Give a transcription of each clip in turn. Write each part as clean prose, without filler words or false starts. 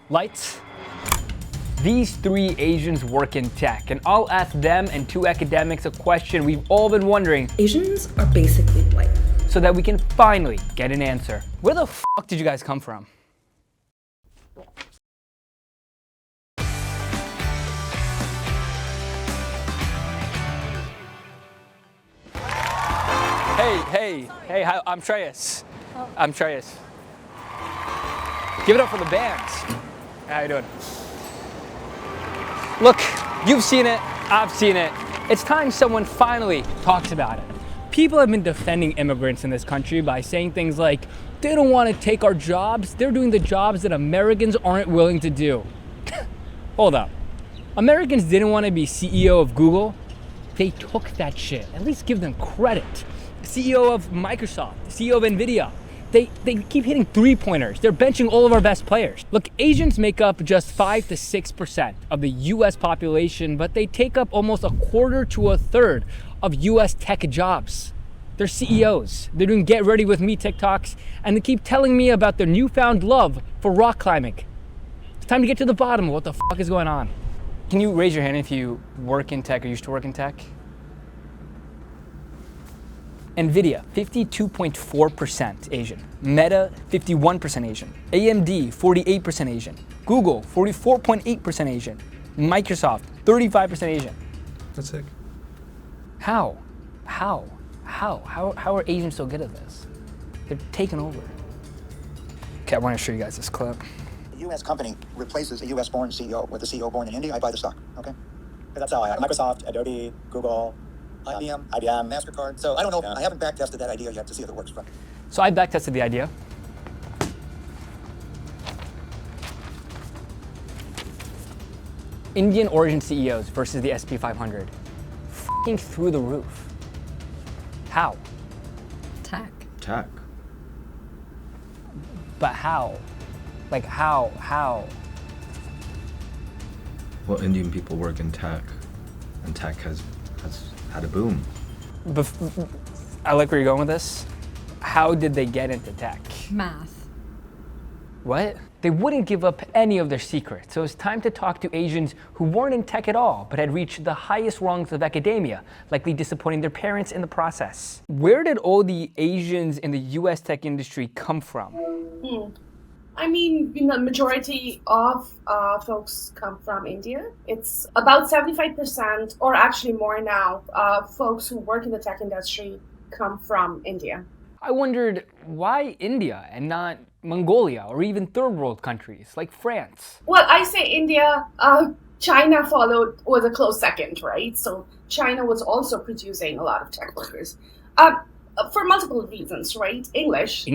Lights. These three Asians work in tech, and I'll ask them and two academics a question we've all been wondering. Asians are basically white. So that we can finally get an answer. Where the fuck did you guys come from? Hey, hi, I'm Shreyas. I'm Shreyas. Give it up for the bands. How you doing? Look, you've seen it, I've seen it. It's time someone finally talks about it. People have been defending immigrants in this country by saying things like, they don't want to take our jobs, they're doing the jobs that Americans aren't willing to do. Hold up. Americans didn't want to be CEO of Google. They took that shit. At least give them credit. CEO of Microsoft, CEO of Nvidia. They keep hitting three-pointers. They're benching all of our best players. Look, Asians make up just 5 to 6% of the US population, but they take up almost a quarter to a third of US tech jobs. They're CEOs. They're doing get ready with me TikToks, and they keep telling me about their newfound love for rock climbing. It's time to get to the bottom of what the fuck is going on. Can you raise your hand if you work in tech or used to work in tech? Nvidia, 52.4% Asian. Meta, 51% Asian. AMD, 48% Asian. Google, 44.8% Asian. Microsoft, 35% Asian. That's sick. How are Asians so good at this? They're taking over. Okay, I want to show you guys this clip. A U.S. company replaces a U.S.-born CEO with a CEO born in India, I buy the stock, okay? That's how Microsoft, Adobe, Google, IBM, MasterCard. So I don't know, I haven't back-tested that idea yet to see if it works. But So I back-tested the idea. Indian origin CEOs versus the SP 500. F***ing through the roof. How? Tech. Tech. But how? Like how? Well, Indian people work in tech, and tech has had a boom. I like where you're going with this. How did they get into tech? Math. What? They wouldn't give up any of their secrets, so it's time to talk to Asians who weren't in tech at all, but had reached the highest rungs of academia, likely disappointing their parents in the process. Where did all the Asians in the US tech industry come from? I mean, the majority of folks come from India. It's about 75%, or actually more now, folks who work in the tech industry come from India. I wondered why India and not Mongolia or even third world countries like France? Well, I say India, China was a close second, right? So China was also producing a lot of tech workers for multiple reasons, right? English.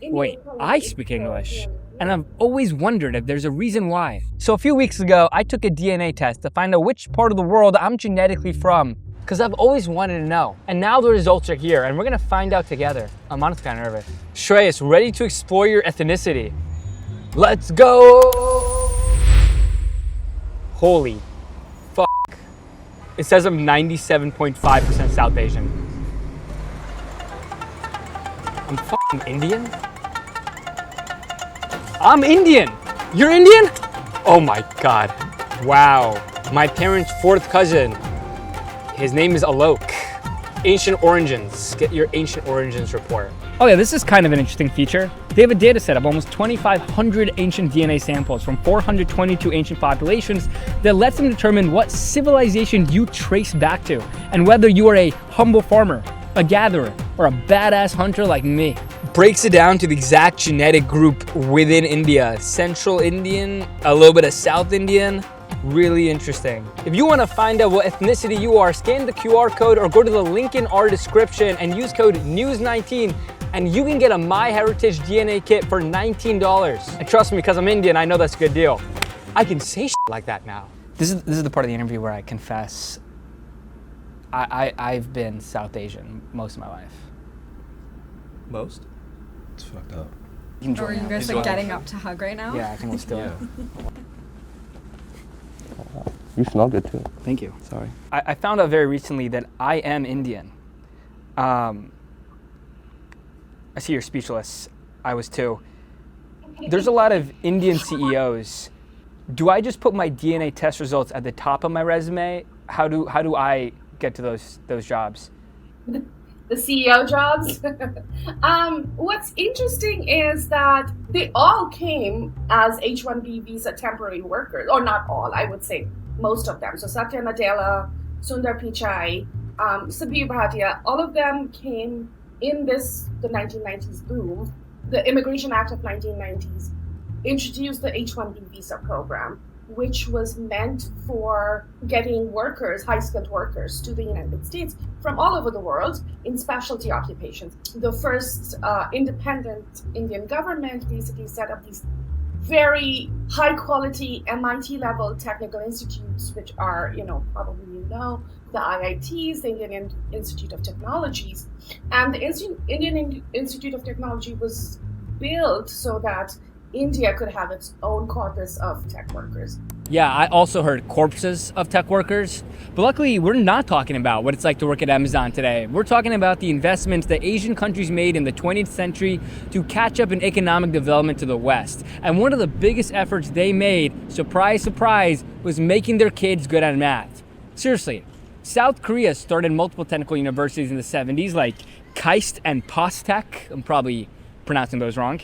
Wait, I speak English, and I've always wondered if there's a reason why. So a few weeks ago, I took a DNA test to find out which part of the world I'm genetically from, because I've always wanted to know. And now the results are here, and we're gonna find out together. I'm honestly kind of nervous. Shreyas, ready to explore your ethnicity? Let's go! Holy fuck. It says I'm 97.5% South Asian. I'm fucking Indian? I'm Indian! You're Indian? Oh my God. Wow. My parents' fourth cousin. His name is Alok. Ancient Origins. Get your Ancient Origins report. Oh yeah, this is kind of an interesting feature. They have a data set of almost 2,500 ancient DNA samples from 422 ancient populations that lets them determine what civilization you trace back to and whether you are a humble farmer, a gatherer, or a badass hunter like me. Breaks it down to the exact genetic group within India. Central Indian, a little bit of South Indian. Really interesting. If you want to find out what ethnicity you are, scan the QR code or go to the link in our description and use code NEWS19 and you can get a MyHeritage DNA kit for $19. And trust me, because I'm Indian, I know that's a good deal. I can say shit like that now. This is the part of the interview where I confess I've been South Asian most of my life. Most? It's fucked up. Are you guys like getting up to hug right now? Yeah, I think we'll still. Yeah. You smell good too. Thank you. Sorry. I found out very recently that I am Indian. I see you're speechless. I was too. There's a lot of Indian CEOs. Do I just put my DNA test results at the top of my resume? How do I get to those jobs? The CEO jobs. What's interesting is that they all came as H-1B visa temporary workers, or not all, I would say most of them. So Satya Nadella, Sundar Pichai, Sabir Bhatia, all of them came in the 1990s boom. The Immigration Act of 1990s introduced the H-1B visa program, which was meant for getting workers, high-skilled workers, to the United States from all over the world in specialty occupations. The first independent Indian government basically set up these very high-quality MIT-level technical institutes, which are, probably the IITs, the Indian Institute of Technologies. And the Indian Institute of Technology was built so that India could have its own corpus of tech workers. Yeah, I also heard corpses of tech workers. But luckily, we're not talking about what it's like to work at Amazon today. We're talking about the investments that Asian countries made in the 20th century to catch up in economic development to the West. And one of the biggest efforts they made, surprise, surprise, was making their kids good at math. Seriously, South Korea started multiple technical universities in the 70s, like KAIST and POSTECH. I'm probably pronouncing those wrong.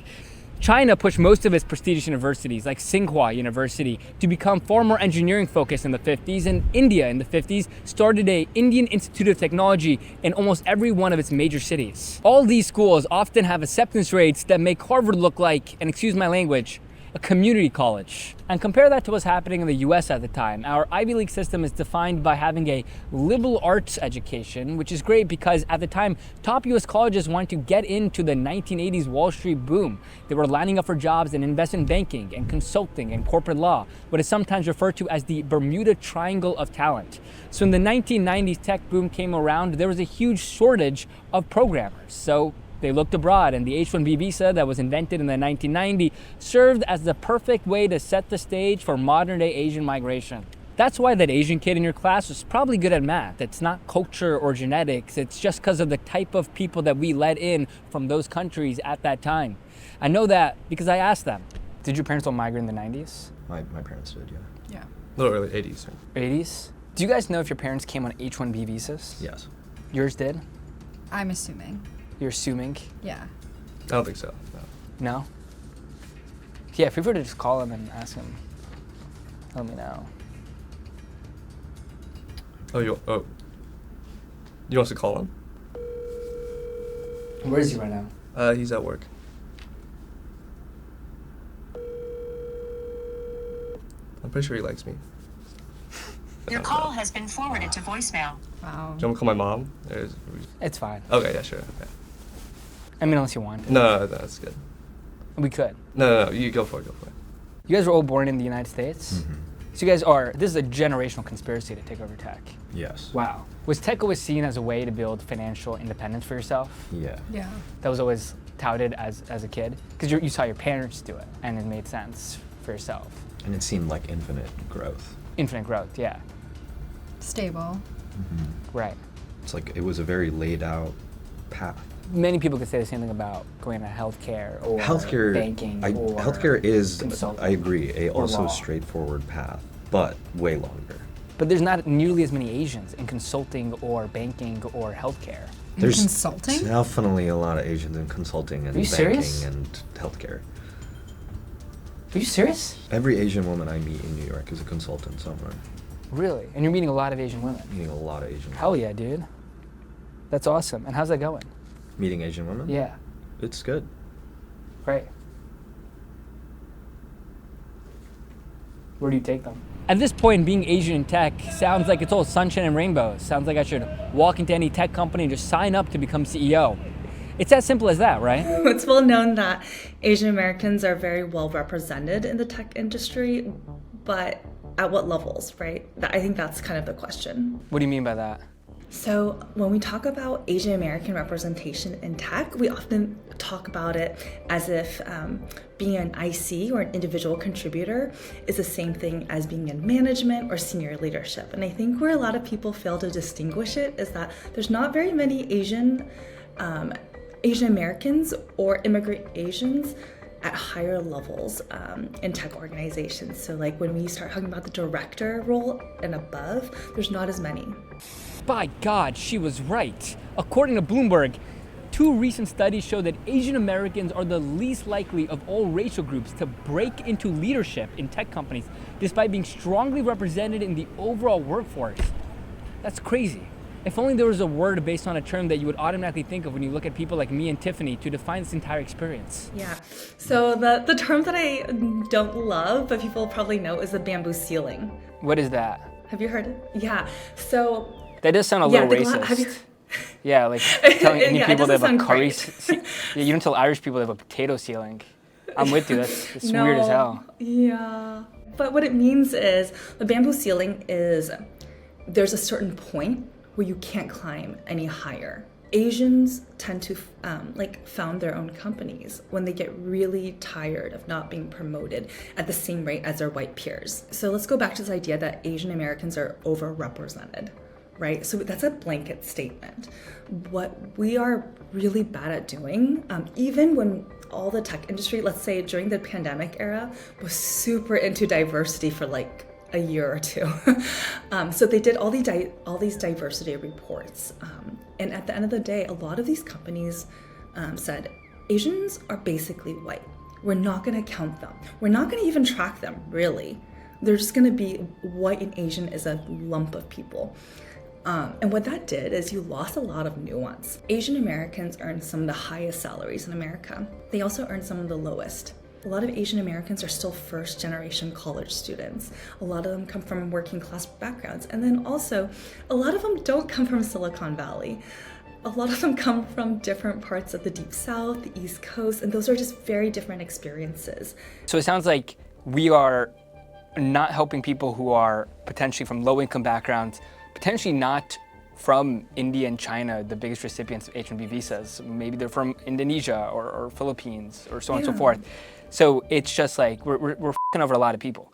China pushed most of its prestigious universities, like Sinha University, to become far more engineering focused in the 50s, and India in the 50s started an Indian Institute of Technology in almost every one of its major cities. All these schools often have acceptance rates that make Harvard look like, and excuse my language, a community college. And compare that to what's happening in the US at the time. Our Ivy League system is defined by having a liberal arts education, which is great because at the time, top US colleges wanted to get into the 1980s Wall Street boom. They were lining up for jobs in investment banking and consulting and corporate law, what is sometimes referred to as the Bermuda Triangle of talent. So when the 1990s tech boom came around, there was a huge shortage of programmers. So they looked abroad, and the H-1B visa that was invented in the 1990s served as the perfect way to set the stage for modern-day Asian migration. That's why that Asian kid in your class was probably good at math. It's not culture or genetics. It's just because of the type of people that we let in from those countries at that time. I know that because I asked them. Did your parents all migrate in the 90s? My parents did, yeah. Yeah. A little early 80s. 80s? Do you guys know if your parents came on H-1B visas? Yes. Yours did? I'm assuming. You're assuming? Yeah. I don't think so. No. No? Yeah, if we were to just call him and ask him, let me know. You want us to call him? Where is he right now? He's at work. I'm pretty sure he likes me. Your call has been forwarded to voicemail. Wow. Do you want me to call my mom? It's fine. Okay, yeah, sure. Okay. I mean, unless you want. No, that's good. We could. No, you go for it. You guys were all born in the United States? Mm-hmm. So you guys are, this is a generational conspiracy to take over tech. Yes. Wow. Was tech always seen as a way to build financial independence for yourself? Yeah. Yeah. That was always touted as a kid? Because you saw your parents do it, and it made sense for yourself. And it seemed like infinite growth. Infinite growth, yeah. Stable. Mm-hmm. Right. It's like it was a very laid out path. Many people could say the same thing about going to healthcare or banking or healthcare is, consulting I agree, a also law. straightforward path, but way longer. But there's not nearly as many Asians in consulting or banking or healthcare. There's consulting? definitely a lot of Asians in consulting and Are you banking serious? and healthcare. Are you serious? Every Asian woman I meet in New York is a consultant somewhere. Really? And you're meeting a lot of Asian women? Meeting a lot of Asian women. Hell yeah, dude. That's awesome. And how's that going? Meeting Asian women? Yeah. It's good. Great. Where do you take them? At this point, being Asian in tech sounds like it's all sunshine and rainbows. Sounds like I should walk into any tech company and just sign up to become CEO. It's as simple as that, right? It's well known that Asian Americans are very well represented in the tech industry, but at what levels, right? I think that's kind of the question. What do you mean by that? So when we talk about Asian American representation in tech, we often talk about it as if being an IC or an individual contributor is the same thing as being in management or senior leadership. And I think where a lot of people fail to distinguish it is that there's not very many Asian Americans or immigrant Asians at higher levels in tech organizations. So like when we start talking about the director role and above, there's not as many. By God, she was right. According to Bloomberg, 2 recent studies show that Asian Americans are the least likely of all racial groups to break into leadership in tech companies, despite being strongly represented in the overall workforce. That's crazy. If only there was a word based on a term that you would automatically think of when you look at people like me and Tiffany to define this entire experience. Yeah, so the term that I don't love, but people probably know, is the bamboo ceiling. What is that? Have you heard it? Yeah, so... That does sound a little racist. Yeah, like telling Indian people they have a curry. Yeah, you don't tell Irish people they have a potato ceiling. I'm with you. That's No, weird as hell. Yeah, but what it means is the bamboo ceiling is there's a certain point where you can't climb any higher. Asians tend to found their own companies when they get really tired of not being promoted at the same rate as their white peers. So let's go back to this idea that Asian Americans are overrepresented, right? So that's a blanket statement. What we are really bad at doing, even when all the tech industry, let's say during the pandemic era, was super into diversity for like a year or two. So they did all these diversity reports. And at the end of the day, a lot of these companies said, Asians are basically white. We're not gonna count them. We're not gonna even track them, really. They're just gonna be white and Asian as a lump of people. And what that did is you lost a lot of nuance. Asian Americans earn some of the highest salaries in America. They also earn some of the lowest. A lot of Asian Americans are still first generation college students. A lot of them come from working class backgrounds. And then also, a lot of them don't come from Silicon Valley. A lot of them come from different parts of the Deep South, the East Coast, and those are just very different experiences. So it sounds like we are not helping people who are potentially from low income backgrounds, potentially not from India and China, the biggest recipients of H-1B visas. Maybe they're from Indonesia or Philippines or so on and so forth. So it's just like we're f***ing over a lot of people.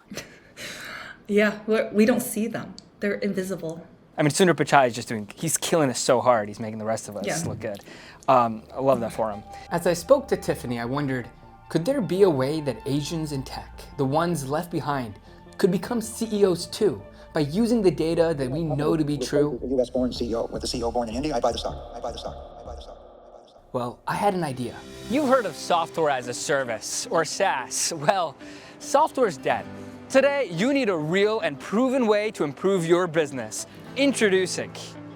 Yeah, we don't see them. They're invisible. I mean, Sundar Pichai is he's killing us so hard. He's making the rest of us look good. I love that for him. As I spoke to Tiffany, I wondered, could there be a way that Asians in tech, the ones left behind, could become CEOs too, by using the data that we know to be true? A US-born CEO with a CEO born in India, I buy the stock. I buy the stock. I buy the stock. Well, I had an idea. You've heard of software as a service, or SaaS. Well, software's dead. Today, you need a real and proven way to improve your business. Introducing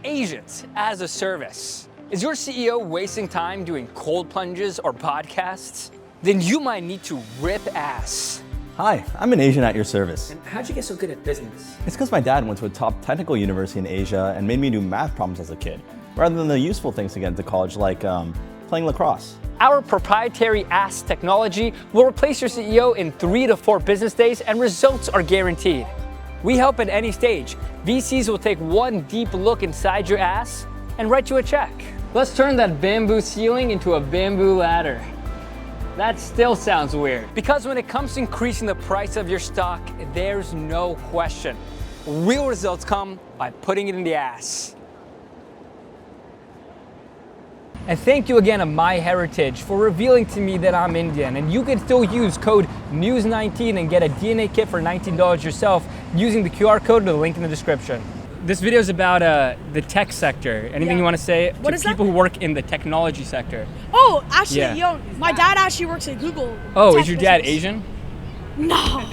Agents as a Service. Is your CEO wasting time doing cold plunges or podcasts? Then you might need to rip ass. Hi, I'm an Asian at your service. And how'd you get so good at business? It's because my dad went to a top technical university in Asia and made me do math problems as a kid, rather than the useful things to get into college like playing lacrosse. Our proprietary ass technology will replace your CEO in 3 to 4 business days, and results are guaranteed. We help at any stage. VCs will take one deep look inside your ass and write you a check. Let's turn that bamboo ceiling into a bamboo ladder. That still sounds weird. Because when it comes to increasing the price of your stock, there's no question. Real results come by putting it in the ass. And thank you again to MyHeritage for revealing to me that I'm Indian. And you can still use code NEWS19 and get a DNA kit for $19 yourself using the QR code or the link in the description. This video is about the tech sector. Anything you want to say to people who work in the technology sector? Oh, actually, my dad actually works at Google. Oh, is your dad Asian? No.